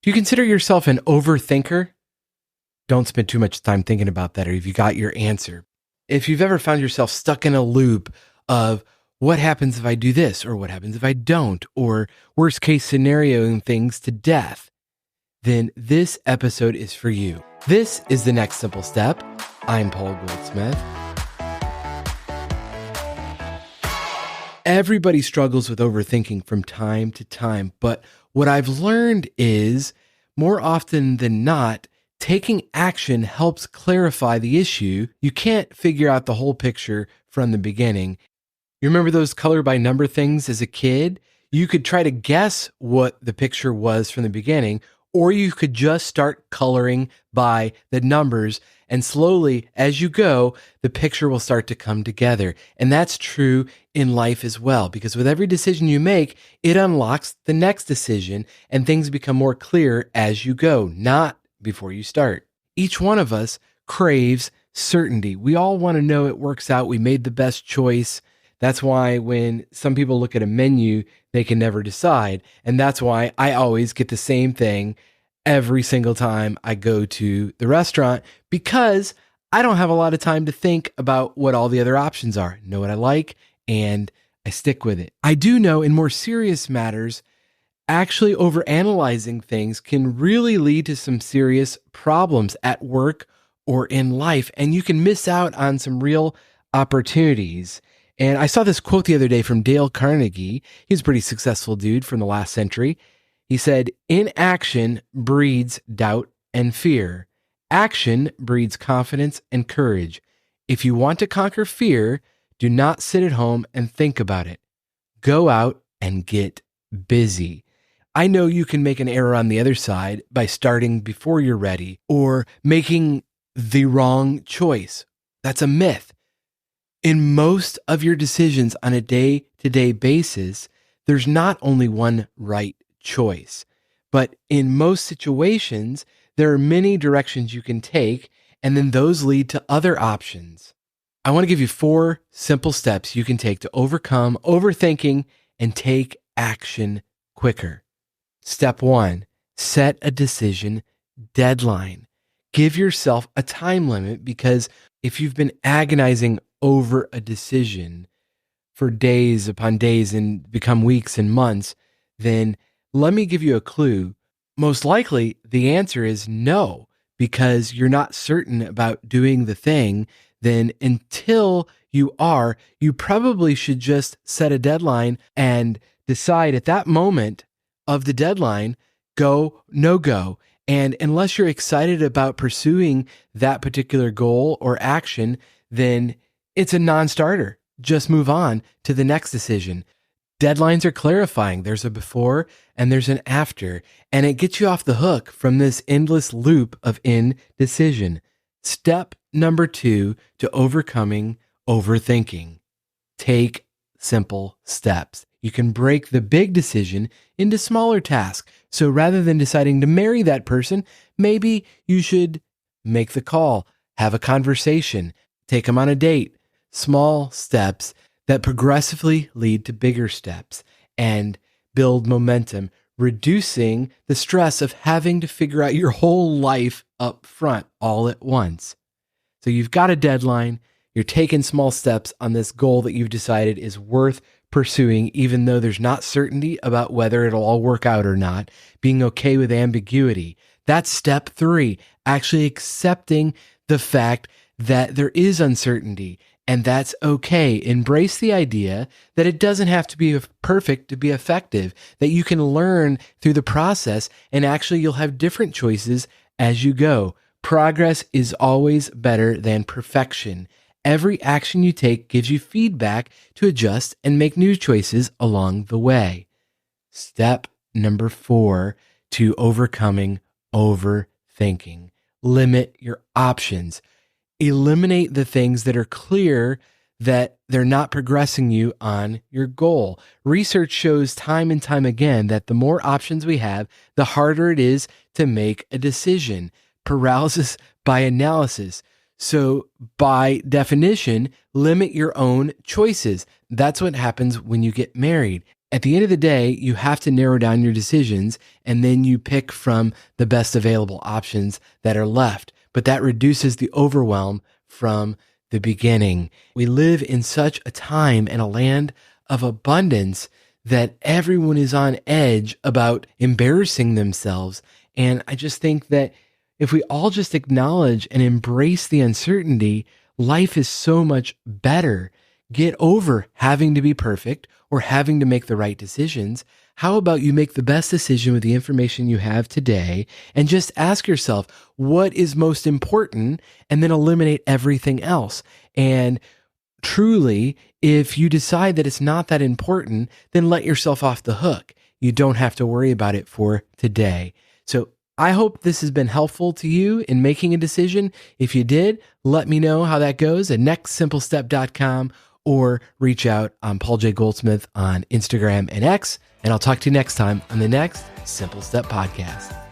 Do you consider yourself an overthinker? Don't spend too much time thinking about that, or if you got your answer. If you've ever found yourself stuck in a loop of what happens if I do this, or what happens if I don't, or worst case scenarioing things to death, then this episode is for you. This is The Next Simple Step. I'm Paul Goldsmith. Everybody struggles with overthinking from time to time, but what I've learned is, more often than not, taking action helps clarify the issue. You can't figure out the whole picture from the beginning. You remember those color by number things as a kid? You could try to guess what the picture was from the beginning, or you could just start coloring by the numbers, and slowly, as you go, the picture will start to come together. And that's true in life as well, because with every decision you make, it unlocks the next decision, and things become more clear as you go, not before you start. Each one of us craves certainty. We all want to know it works out. We made the best choice. That's why when some people look at a menu, they can never decide. And that's why I always get the same thing every single time I go to the restaurant, because I don't have a lot of time to think about what all the other options are. Know what I like, and I stick with it. I do know in more serious matters, actually overanalyzing things can really lead to some serious problems at work or in life, and you can miss out on some real opportunities. And I saw this quote the other day from Dale Carnegie. He's a pretty successful dude from the last century. He said, "Inaction breeds doubt and fear. Action breeds confidence and courage. If you want to conquer fear, do not sit at home and think about it. Go out and get busy." I know you can make an error on the other side by starting before you're ready or making the wrong choice. That's a myth. In most of your decisions on a day-to-day basis, there's not only one right choice, but in most situations, there are many directions you can take, and then those lead to other options. I want to give you 4 simple steps you can take to overcome overthinking and take action quicker. Step 1, set a decision deadline. Give yourself a time limit, because if you've been agonizing over a decision for days upon days and become weeks and months, then let me give you a clue. Most likely the answer is no, because you're not certain about doing the thing. Then until you are, you probably should just set a deadline and decide at that moment of the deadline, go, no go. And unless you're excited about pursuing that particular goal or action, then it's a non-starter. Just move on to the next decision. Deadlines are clarifying. There's a before and there's an after, and it gets you off the hook from this endless loop of indecision. Step number 2 to overcoming overthinking. Take simple steps. You can break the big decision into smaller tasks. So rather than deciding to marry that person, maybe you should make the call, have a conversation, take them on a date. Small steps that progressively lead to bigger steps and build momentum, reducing the stress of having to figure out your whole life up front all at once. So you've got a deadline. You're taking small steps on this goal that you've decided is worth pursuing, even though there's not certainty about whether it'll all work out or not, being okay with ambiguity. That's step 3, actually accepting the fact that there is uncertainty, and that's okay. Embrace the idea that it doesn't have to be perfect to be effective, that you can learn through the process, and actually you'll have different choices as you go. Progress is always better than perfection. Every action you take gives you feedback to adjust and make new choices along the way. Step number 4 to overcoming overthinking. Limit your options. Eliminate the things that are clear that they're not progressing you on your goal. Research shows time and time again that the more options we have, the harder it is to make a decision. Paralysis by analysis. So by definition, limit your own choices. That's what happens when you get married. At the end of the day, you have to narrow down your decisions and then you pick from the best available options that are left. But that reduces the overwhelm from the beginning. We live in such a time and a land of abundance that everyone is on edge about embarrassing themselves. And I just think that if we all just acknowledge and embrace the uncertainty, life is so much better. Get over having to be perfect or having to make the right decisions. How about you make the best decision with the information you have today and just ask yourself, what is most important? And then eliminate everything else. And truly, if you decide that it's not that important, then let yourself off the hook. You don't have to worry about it for today. So I hope this has been helpful to you in making a decision. If you did, let me know how that goes at nextsimplestep.com or reach out on Paul J. Goldsmith on Instagram and X. And I'll talk to you next time on the next Simple Step Podcast.